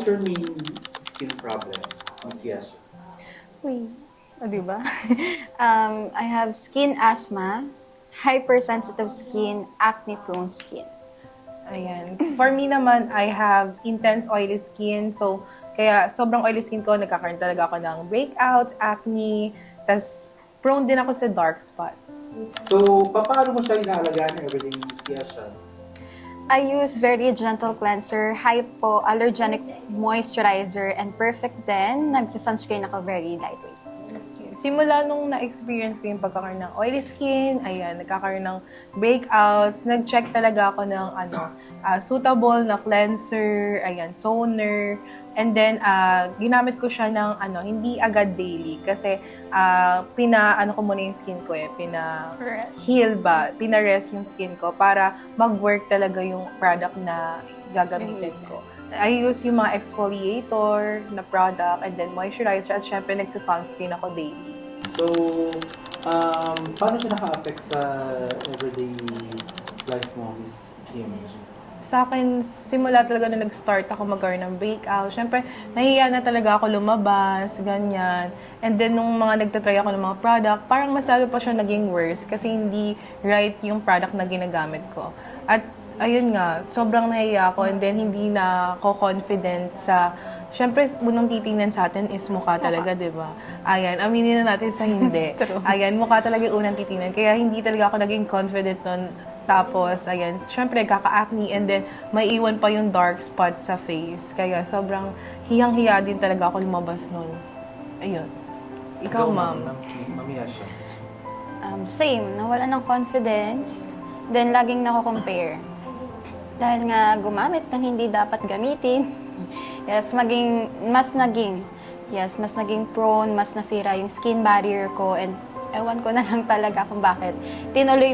is your main skin problem, Miss Yasha? Uy, o diba? I have skin asthma, hypersensitive skin, acne-prone skin. Ayan. For me naman, I have intense oily skin. So, kaya sobrang oily skin ko, nagkakaroon talaga ako ng breakouts, acne, tas prone din ako sa dark spots. So, paano mo siya inaalagaan everyday, Miss Yasha? I use very gentle cleanser, hypoallergenic moisturizer, and perfect din. Nagsa-sunscreen ako very lightweight. Simula nung na-experience ko yung pagkakaroon ng oily skin, ayan, nagkakaroon ng breakouts, nag-check talaga ako ng suitable na cleanser, ayan, toner, and then ginamit ko siya ng hindi agad daily kasi ko muna yung skin ko pina-heal ba, pina-rest yung skin ko para mag-work talaga yung product na gagamitin ko. I use yung mga exfoliator na product and then moisturizer at syempre nagsa-sunscreen ako daily. So, paano siya naka-affect sa everyday life mo, Miss Kim? Sa akin, simula talaga na nag-start ako magkaroon ng breakout. Syempre, nahihiya na talaga ako lumabas, ganyan. And then, nung mga nagtatry ako ng mga product, parang mas lalo pa siya naging worse kasi hindi right yung product na ginagamit ko. At ayun nga, sobrang nahiya ako and then hindi na ako confident sa... Siyempre, unang titingnan sa atin is mukha talaga, di ba? Ayan, aminin na natin sa hindi. Ayan, mukha talaga yung unang titingnan. Kaya hindi talaga ako naging confident nun. Tapos, ayan, syempre, kaka-acne and then may iwan pa yung dark spots sa face. Kaya sobrang hiyang-hiya din talaga ako lumabas nun. Ayun. Ikaw, ma'am. Ma'am Yasha. Same, nawala ng confidence, then laging nako-compare. Dahil nga gumamit ng hindi dapat gamitin, mas naging prone, mas nasira yung skin barrier ko, and ewan ko na lang talaga kung bakit. Tinuloy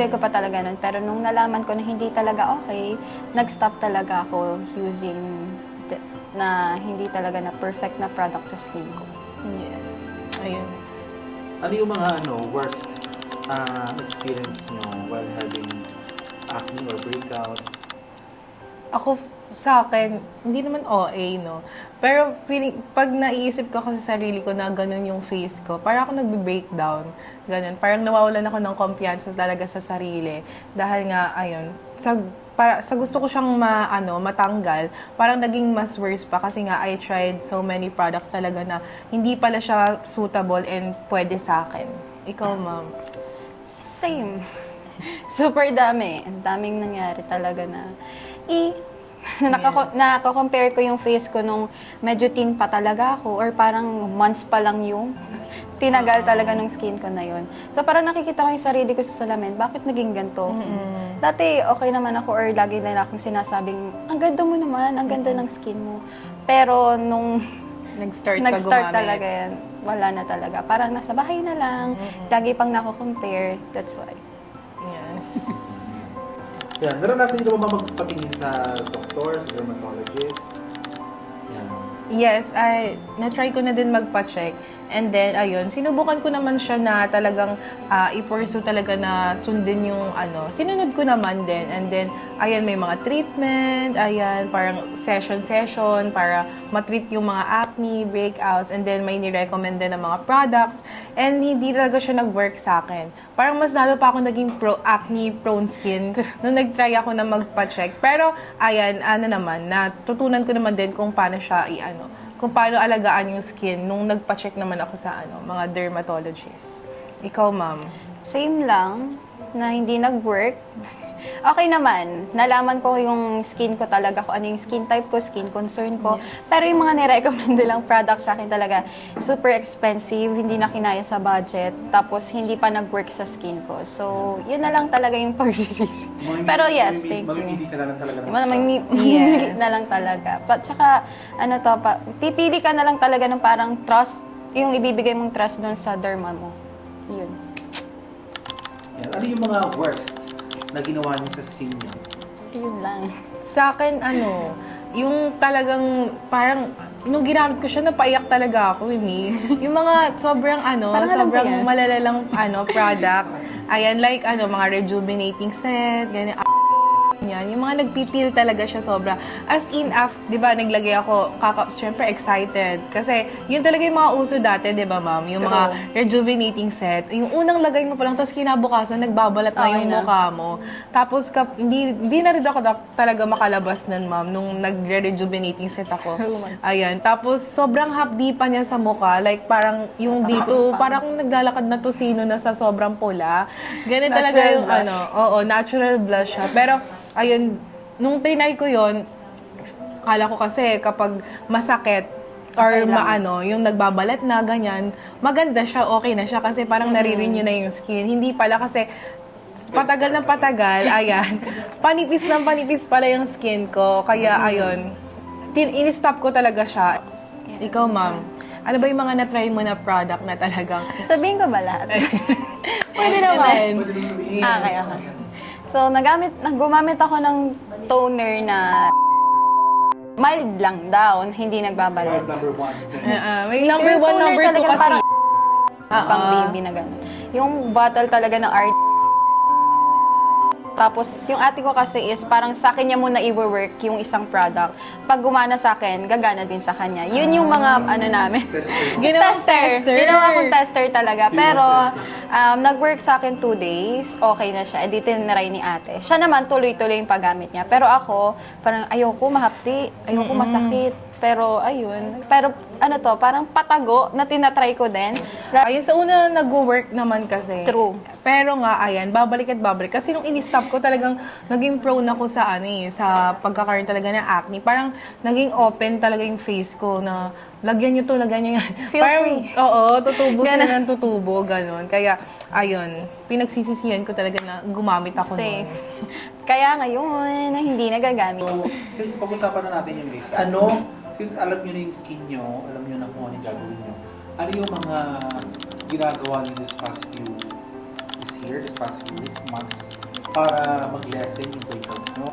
ko pa talaga nun. Pero nung nalaman ko na hindi talaga okay, nag-stop talaga ako using na hindi talaga na perfect na product sa skin ko. Yes. Ayun. Ano yung mga worst experience nyo while having acne or breakout? Ako, sa akin, hindi naman OA, no? Pero pag naiisip ko kasi sa sarili ko na ganun yung face ko, parang ako nagbe-breakdown. Ganun. Parang nawawalan ako ng kumpiyansa talaga sa sarili. Dahil nga, ayun, sa gusto ko siyang matanggal, parang naging mas worse pa kasi nga I tried so many products talaga na hindi pala siya suitable and pwede sa akin. Ikaw, ma'am? Same. Super dami. Ang daming nangyari talaga na nako-compare ko yung face ko nung medyo teen pa talaga ako or parang months pa lang yung tinagal talaga ng skin ko na yun. So parang nakikita ko yung sarili ko sa salamin, bakit naging ganito? Dati okay naman ako or lagi na akong sinasabing, ang ganda mo naman, ang ganda ng skin mo. Pero nung Nag-start talaga yan, wala na talaga. Parang nasa bahay na lang, lagi pang nako-compare, that's why. Yes. Yan, naranasan niyo ba magpatingin sa doktor, sa dermatologist? Yan. Yes, na-try ko na din magpa-check. And then, ayun, sinubukan ko naman siya na talagang i-pursue talaga na sundin yung sinunod ko naman din. And then, ayan, may mga treatment, ayan, parang session para matreat yung mga acne, breakouts, and then may ni-recommend din ng mga products. And hindi talaga siya nag-work sa akin. Parang mas lalo pa ako naging acne-prone skin nung nag-try ako na magpa-check. Pero, ayan, natutunan ko naman din kung paano siya kung paano alagaan yung skin nung nagpa-check naman ako sa mga dermatologists. Ikaw, ma'am? Same lang, na hindi nag-work. Okay naman, nalaman ko yung skin ko talaga, kung ano yung skin type ko, skin concern ko. Yes. Pero yung mga nirecommend nilang products sa akin talaga, super expensive, hindi na kinaya sa budget, tapos hindi pa nag-work sa skin ko. So, yun na lang talaga yung pagsisisi. Pero yes, thank you. Mamimili ka na lang talaga. Mamimili na lang talaga. Tsaka, pipili ka na lang talaga ng parang trust, yung ibibigay mong trust doon sa derma mo. Yun. Yan. Ano yung mga worst na ginawa niyo sa skin niyo? Yun lang. Sa akin, yung talagang parang nung ginamit ko siya, napaiyak talaga ako, Yung mga sobrang sobrang malalalang product. Ayan, like mga rejuvenating set, ganyan, Yan, yung mga nagpipil talaga siya sobra. As in, di ba, naglagay ako, syempre excited. Kasi yun talaga yung mga uso dati, di ba, ma'am? Yung mga rejuvenating set. Yung unang lagay mo pa lang, tapos kinabukasan, nagbabalat na Okay yung na. mukha mo. Tapos, hindi na rin ako talaga makalabas nun, ma'am, nung nagre-rejuvenating set ako. Ayan. Tapos, sobrang hapdi pa niya sa mukha. Like, parang yung dito, parang naglalakad na tosino na sa sobrang pula. Ganun talaga Natural yung, blush. natural blush siya. Pero, ayun, nung trinay ko yon, akala ko kasi kapag masakit or Okay lang. yung nagbabalat na, ganyan, maganda siya, okay na siya kasi parang nare-renew na yung skin. Hindi pala kasi patagal ng patagal, ayan, panipis ng panipis pala yung skin ko. Kaya, ayun, in-stop ko talaga siya. Ikaw, ma'am, ano ba yung mga na-try mo na product na talagang Sabihin ko ba lahat? pwede naman? Okay. So, gumamit ako ng toner na mild lang daw, hindi nagbabalat. Number one. May number Yung 1, toner number 2 talaga kasi. parang pang baby na gano'n. Yung bottle talaga ng art. Tapos, yung ate ko kasi is parang sa akin niya muna i-work yung isang product. Pag gumana sa akin, gagana din sa kanya. Yun yung mga namin. Ginawang tester. Ginawa kong tester talaga. Pero, tester. nag-work sa akin 2 days. Okay na siya. Edi tinry ni ate. Siya naman tuloy-tuloy yung paggamit niya. Pero ako, parang ayoko mahapdi. Ayoko masakit. Pero, ayun. Pero, parang patago na tinatry ko din. Ayun, sa una nag-work naman kasi. True. Pero nga, ayan, babalik at babalik. Kasi nung in-stop ko, talagang naging prone ako sa sa pagkakaroon talaga ng acne. Parang naging open talaga yung face ko na lagyan nyo to, lagyan nyo yan. Feel Parang, free. oo, tutubo sila Ganun. ng tutubo, ganun. Kaya, ayun, pinagsisisihan ko talaga na gumamit ako Safe. nun. Kaya ngayon, hindi nagagamit. So, since pag-usapan na natin yung base, since alam nyo na yung skin nyo, alam nyo na kung ano yung gagawin nyo, ano yung mga ginagawa nyo this past few weeks, months, para mag-lessen yung breakout nyo?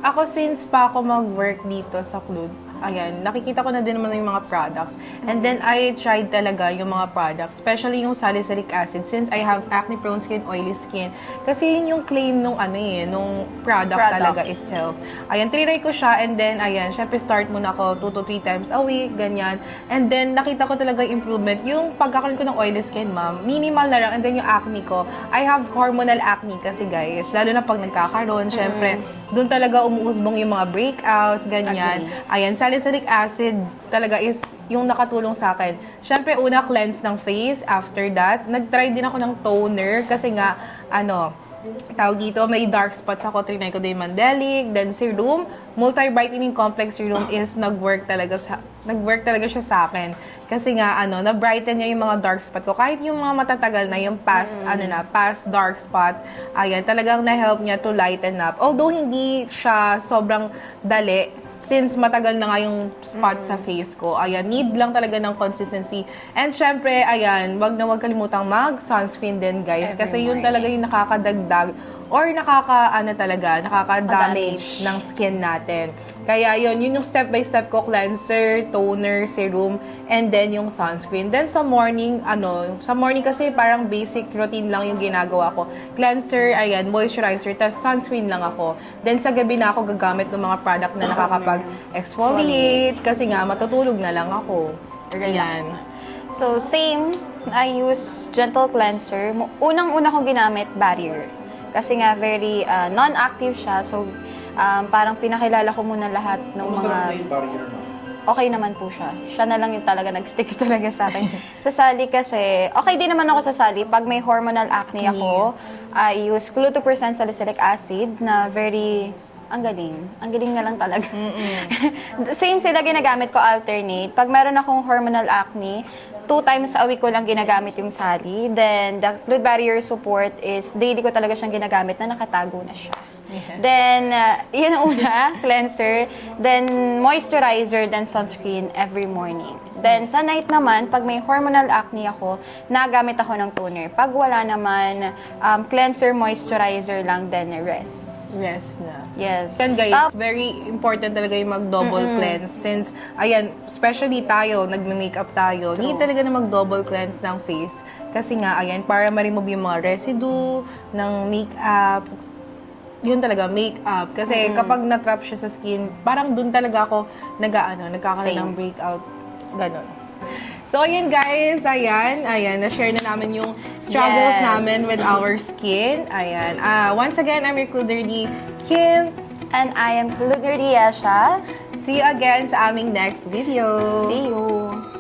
Ako, since pa ako mag-work dito sa Clud, ayan, nakikita ko na din naman yung mga products. And then, I tried talaga yung mga products, especially yung salicylic acid, since I have acne-prone skin, oily skin. Kasi yun yung claim nung nung product talaga itself. Ayan, trinay ko siya, and then, ayan, syempre start muna ako 2 to 3 times a week, ganyan. And then, nakita ko talaga improvement. Yung pagkakaroon ko ng oily skin, ma'am, minimal na lang, and then yung acne ko, I have hormonal acne kasi, guys, lalo na pag nagkakaroon, syempre, doon talaga umuusbong yung mga breakouts, ganyan. Ayan, salicylic acid talaga is yung nakatulong sa akin. Siyempre, una cleanse ng face. After that, nag-try din ako ng toner kasi nga, tawag dito, may dark spots ako, trinay ko din Mandelic, then serum, multi-brightening complex serum is nag-work talaga siya sa akin. Kasi nga, na-brighten niya yung mga dark spot ko. Kahit yung mga matatagal na, yung past dark spot, ayan, talagang na-help niya to lighten up. Although, hindi siya sobrang dali, since matagal na nga yung spot sa face ko, ayan, need lang talaga ng consistency. And syempre, ayan, wag kalimutang mag-sunscreen din, guys. Every Kasi yun morning. talaga yung nakakadagdag or nakaka-damage ng skin natin. Kaya yun yung step-by-step ko, cleanser, toner, serum, and then yung sunscreen. Then sa morning, kasi parang basic routine lang yung ginagawa ko. Cleanser, ayan, moisturizer, tas sunscreen lang ako. Then sa gabi na ako gagamit ng mga product na nakakapag-exfoliate, kasi nga matutulog na lang ako. Ayan. So, same. I use gentle cleanser. Unang-una kong ginamit, barrier. Kasi nga, very non-active siya. So, parang pinakilala ko muna lahat ng Kumusta mga... na yung barrier mo? Okay naman po siya. Siya na lang yung talaga nag-stick talaga sa akin. Sa Sally kasi, okay din naman ako sa Sally. Pag may hormonal acne ako, I use Gluto% salicylic acid na very... Ang galing. Ang galing na lang talaga. Same sila ginagamit ko alternate. Pag meron akong hormonal acne, 2 times a week ko lang ginagamit yung Sally. Then, the fluid barrier support is daily ko talaga siyang ginagamit na nakatago na siya. Then, yun ang una, cleanser. Then, moisturizer, then sunscreen every morning. Then, sa night naman, pag may hormonal acne ako, nagamit ako ng toner. Pag wala naman, cleanser, moisturizer lang, then rest. Rest na. Yes. Yan guys, very important talaga yung mag-double cleanse since, ayan, especially tayo, nag-makeup tayo, need talaga na mag-double cleanse ng face. Kasi nga, ayan, para ma-remove yung mga residue ng makeup, yun talaga, makeup. Kasi kapag na-trap siya sa skin, parang dun talaga ako nagkakaroon ng Same. breakout. Ganon. So, ayun guys, ayan, na-share na namin yung struggles Yes. namin with our skin. Ayan. Once again, I'm your Cool Dirty Kim. And I am Kulugner Diasha. See you again sa aming next video. See you!